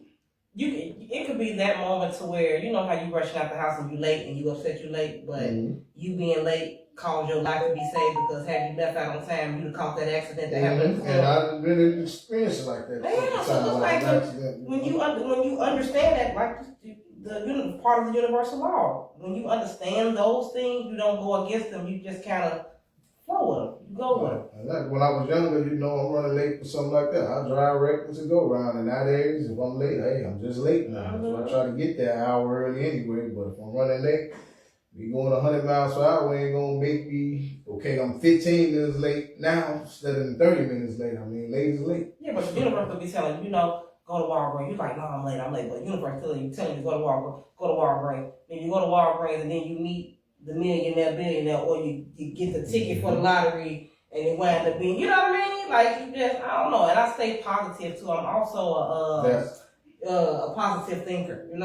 It could be that moment to where how you rushing out the house and you late and you upset you late, but you being late caused your life to be saved because had you left out on time, you'd have caught that accident that happened. And I've been experienced like that. Yeah, so it's when you understand that, like the part of the universal law, when you understand those things, you don't go against them. You just kind of flow with them. You go with them. When I was younger, I'm running late for something like that. I drive reckless to go around. And nowadays, if I'm late, hey, I'm just late now. So I try to get there an hour early anyway. But if I'm running late, we going 100 miles per hour ain't gonna make me, okay, I'm 15 minutes late now instead of 30 minutes late. Late is late. Yeah, but the universe will be telling you, go to Walgreens. You're like, no, I'm late. But the universe telling you to go to Walgreens. Then you go to Walgreens and then you meet the billionaire, or you get the ticket for the lottery and it wind up being, you know what I mean? Like, you just, I don't know. And I stay positive too. I'm also a positive thinker, You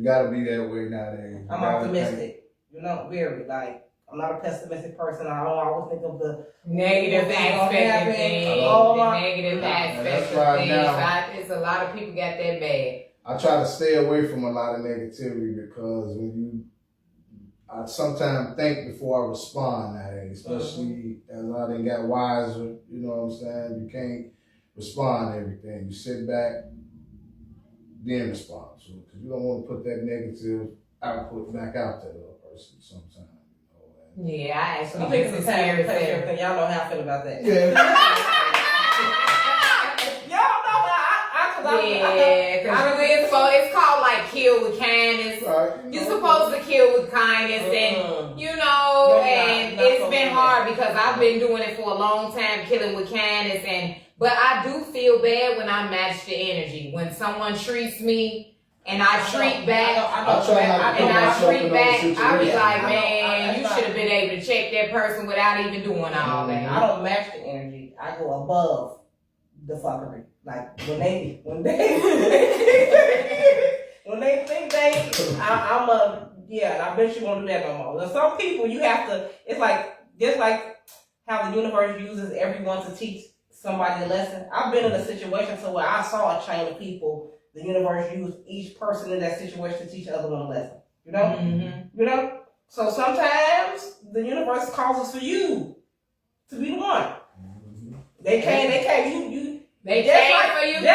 gotta be that way nowadays. I'm optimistic. Very, I'm not a pessimistic person. I don't always think of the negative aspect of things. The negative aspect of things. It's a lot of people got that bad. I try to stay away from a lot of negativity because I sometimes think before I respond nowadays, especially as I done got wiser, you know what I'm saying? You can't respond to everything. You sit back, then respond to it. Because you don't want to put that negative output back out there. Sometimes. Yeah, I actually think it's a time everything. Y'all know how I feel about that. Yeah. Y'all know how because it's called like kill with kindness. Right. You're supposed to kill with kindness, and and it's been hard because I've been doing it for a long time, killing with kindness, but I do feel bad when I match the energy. When someone treats me and I treat back, I be like, man, you should have been able to check that person without even doing all that. I don't match the energy. I go above the fuckery. Like when they think I bet you won't do that no more. Now, some people you have to. It's like just like how the universe uses everyone to teach somebody a lesson. I've been in a situation where I saw a chain of people. The universe used each person in that situation to teach the other one a lesson. So sometimes the universe causes for you to be the one. They came for you. They came for you.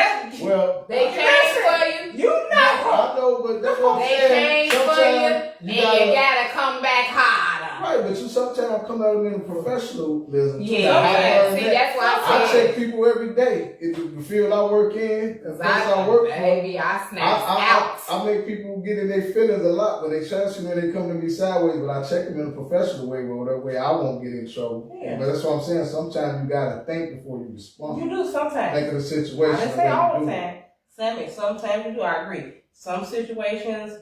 I know, but that's what I'm saying. They came for you, and you gotta come back harder. Right, but you sometimes come out in professionalism. Yeah, see, that's why I check people every day. In the field I work in, the place I work for. Baby, I snap out. I make people get in their feelings a lot when they trust me, when they come to me sideways, but I check them in a professional way, where that way I won't get in trouble. Yeah. But that's what I'm saying. Sometimes you gotta think before you respond. You do sometimes. Think of the situation. I didn't say all the time. Sammy, sometimes you do. I agree. Some situations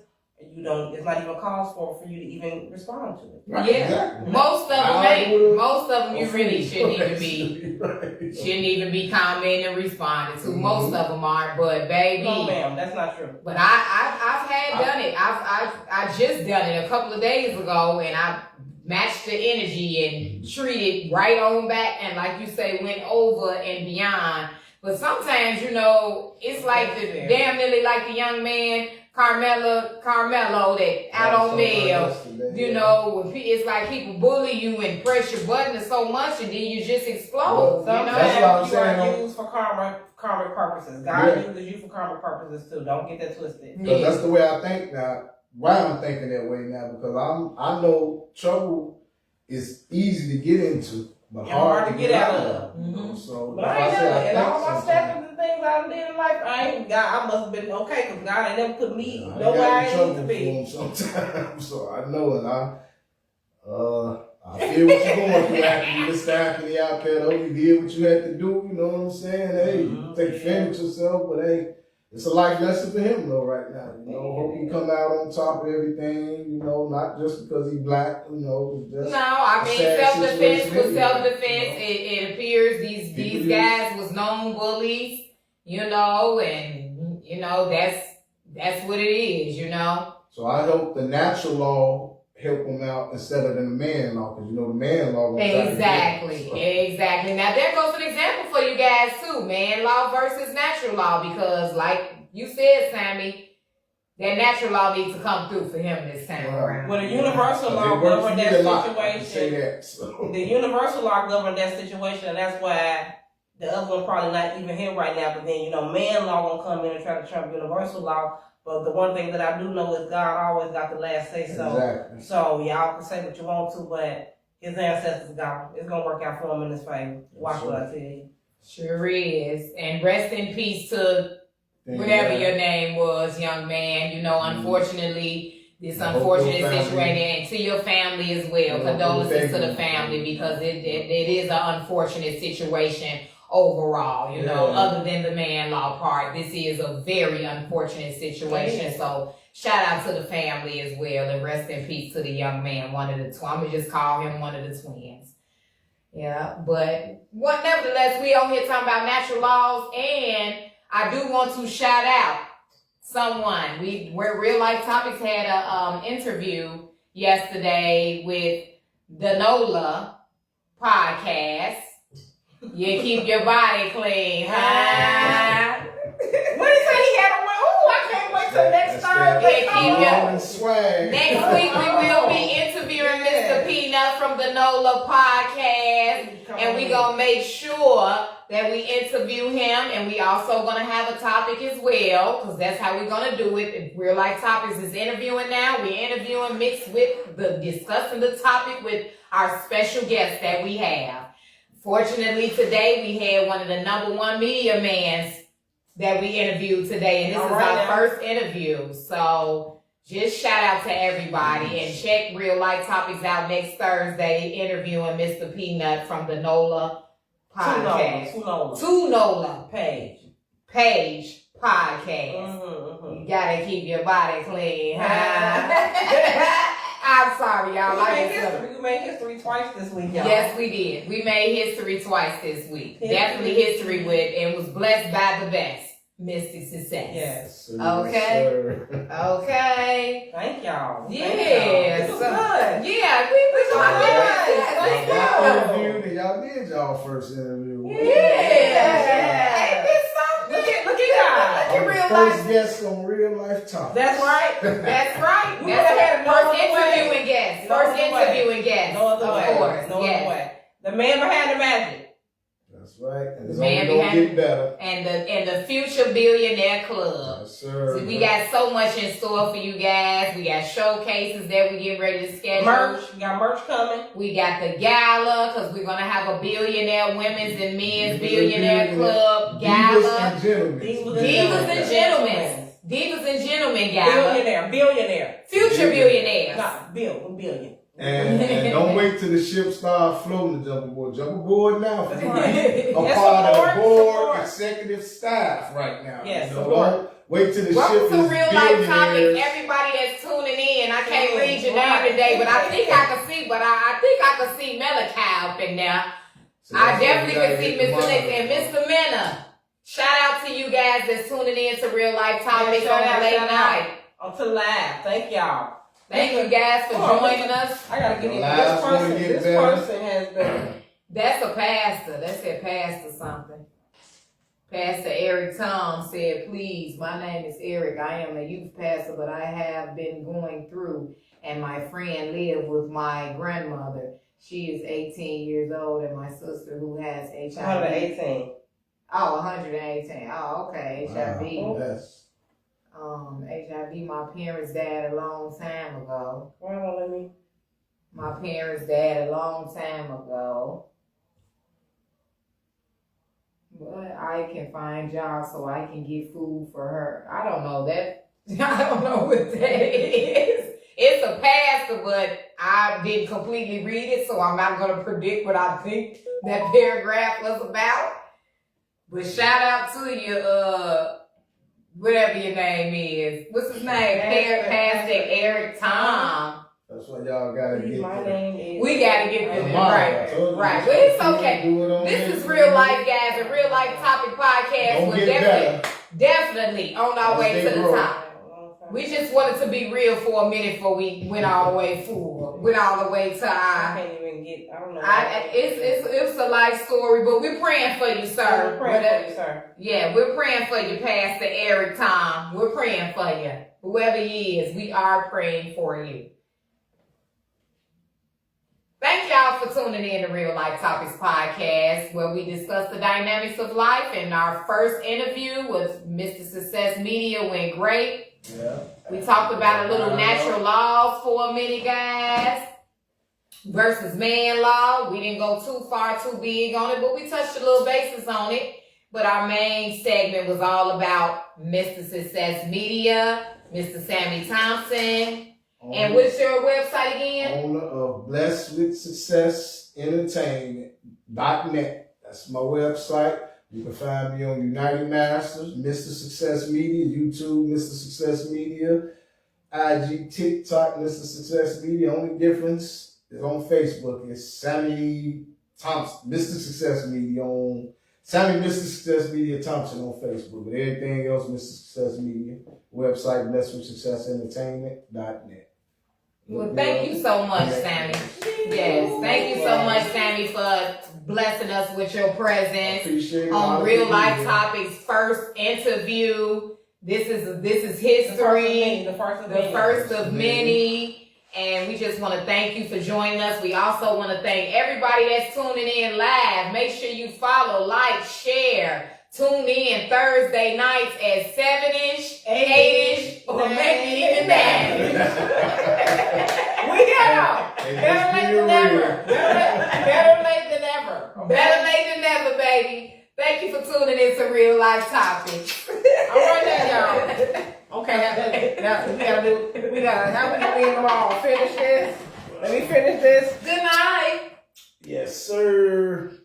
you don't. It's not even cause for you to even respond to it. Right, yeah, exactly. Most of them you really shouldn't even be commenting and responding to. Most of them aren't, but baby, no, ma'am, that's not true. But I've done it. I just done it a couple of days ago, and I matched the energy and treated right on back, and like you say, went over and beyond. But sometimes, it's like damn nearly like the young man Carmelo that out on mail. You know, it's like people bully you and press your button so much, and then you just explode. Well, you know, that's what I'm you are saying. used for karmic purposes. God uses you for karmic purposes too. Don't get that twisted. Because that's the way I think now. Why I'm thinking that way now? Because I know trouble is easy to get into, but hard to get out of. You know? So, But I ain't never, and all my steppings and things I did in life, I must have been okay, because God ain't never put me nowhere I ain't need to be. Sometimes, so I know it. I feel what you're going through after you just acting out there, though. You did what you had to do, you know what I'm saying? Hey, you take care of yourself, but hey, it's a life lesson for him though right now. You know, hope he come out on top of everything, you know, not just because he's black, you know, it's just no, I mean self-defense was situation self-defense. anyway, It appears these guys was known bullies, you know, and you know, that's what it is, you know. So I hope the natural law help him out instead of the man law, because you know the man law. Exactly. Now there goes an example for you guys too, man law versus natural law, because like you said, Sammy, that natural law needs to come through for him this time around. Well, the universal law governed that situation. The universal law governed that situation, and that's why the other one probably not even here right now. But then, you know, man law gonna come in and try to trump universal law. But the one thing that I do know is God always got the last say. So, Exactly. so y'all can say what you want to, but his ancestors got it's gonna work out for him in his favor. Watch what I tell you. Sure is. And rest in peace to whatever your name was, young man. You know, unfortunately, this unfortunate situation, and to your family as well. Condolences to the family, because it is an unfortunate situation overall, you know, other than the man law part. This is a very unfortunate situation. So shout out to the family as well, and rest in peace to the young man, one of the twins. I'm gonna just call him one of the twins. Yeah, but nevertheless, we on here talking about natural laws, and I do want to shout out someone. Where Real Life Topics had a interview yesterday with the NOLA podcast. You keep your body clean, huh? What did he say he had a win? Ooh, I can't wait till next Thursday. Next week we will be interviewing Mr. Peanut from the NOLA podcast, and we gonna make sure that we interview him, and we also gonna have a topic as well, because that's how we're gonna do it. If Real Life Topics is interviewing now, we're interviewing mixed with discussing the topic with our special guests that we have. Fortunately, today we had one of the #1 media mans that we interviewed today, and this is our first interview. So just shout out to everybody, and check Real Life Topics out next Thursday, interviewing Mr. Peanut from the NOLA podcast. Two NOLA Page podcast. You gotta keep your body clean, huh? I'm sorry, y'all. We made history twice this week, y'all. Yes, we did. We made history twice this week. Definitely history with, and was blessed by the best. Mystic Success. Yes. Okay. Okay. Thank y'all. Yeah. It was good. Yeah, we Interview, y'all did y'all first interview. Yeah. Ain't this something? Look at God. Look at Real First Life. guest on Real Life Topics. That's right. That's right. We would have had no first other way. interviewing guest. No First other way. interviewing guest. No other way. Of course. No yes. other way. The man behind the magic. That's right. And it's Man only gonna get better. And the Future Billionaire Club. Yes, sir. So we got so much in store for you guys. We got showcases that we get ready to schedule. Merch. We got merch coming. We got the gala, because we're going to have a billionaire women's and men's billionaire club gala. Divas and gentlemen. Divas and gentlemen gala. Billionaire. Future billionaires. Not billion. And don't wait till the ship start floating the jump aboard. Jump aboard now. That's right. I'm part of the board, executive staff right now. Yes, you know, don't wait till the Welcome ship to is Real Life Topics, billionaires. everybody that's tuning in. I can't read your name today, but I think I can see. I can see Malachi up in there. So I that's definitely what we can see gotta get Mr. the Nick and Mr. Mena. Shout out to you guys that's tuning in to Real Life Topics on the late night. On to live. Thank y'all. Thank you guys for joining us. I gotta give you Lives gonna this get person. This better. person has been That's a pastor. That's a pastor something. Pastor Eric Tom said, please, my name is Eric. I am a youth pastor, but I have been going through, and my friend lived with my grandmother. She is 18 years old, and my sister who has HIV. 118. Oh, 118. Oh, okay. HIV. Wow, that's HIV, my parents died a long time ago. Why don't let me? My parents died a long time ago. But I can find jobs so I can get food for her. I don't know that. I don't know what that is. It's a pastor, but I didn't completely read it, so I'm not going to predict what I think that paragraph was about. But shout out to you, whatever your name is. What's his name? Pastor Eric Tom. that's what y'all gotta get. My name is. We gotta get this Tomorrow. right. I told you, Right. so Well, it's you can okay. do it on This there. is Real Life, guys, a Real Life Topic podcast. Don't We're get better. definitely on our way Stay to the broke. top. We just wanted to be real for a minute before we went all the way full. Went all the way to I our. can't even get. I don't know. It's a life story, but we're praying for you, sir. We're praying for you, sir. Yeah, we're praying for you, Pastor Eric Tom. We're praying for you. Whoever he is, we are praying for you. Thank y'all for tuning in to Real Life Topics Podcast, where we discuss the dynamics of life. And our first interview with Mr. Success Media went great. Yeah. We talked about a little natural laws for a minute, guys, versus man law. We didn't go too far, too big on it, but we touched a little basis on it. But our main segment was all about Mr. Success Media, Mr. Sammy Thompson. And what's your website again? Owner of Blessed with Success Entertainment.net. That's my website. You can find me on United Masters, Mr. Success Media, YouTube, Mr. Success Media, IG, TikTok, Mr. Success Media. Only difference is on Facebook. It's Sammy Thompson, Mr. Success Media on Sammy Mr. Success Media Thompson on Facebook. But everything else, Mr. Success Media. Website, Blessed with Success Entertainment.net. Well, thank you so much, Sammy. Yes, thank you so much, Sammy, for blessing us with your presence Appreciate it. on Real Life Topics' first interview. This is history, The first of many, and we just want to thank you for joining us. We also want to thank everybody that's tuning in live. Make sure you follow, like, share. Tune in Thursday nights at 7-ish, 8-ish, or maybe even 9. We got out. Better late than never. Better late than ever. Better late than never, baby. Thank you for tuning in to Real Life Topics. All right, now, y'all. Okay, now we gotta, how we gonna end tomorrow? Finish this. Let me finish this. Good night. Yes, sir.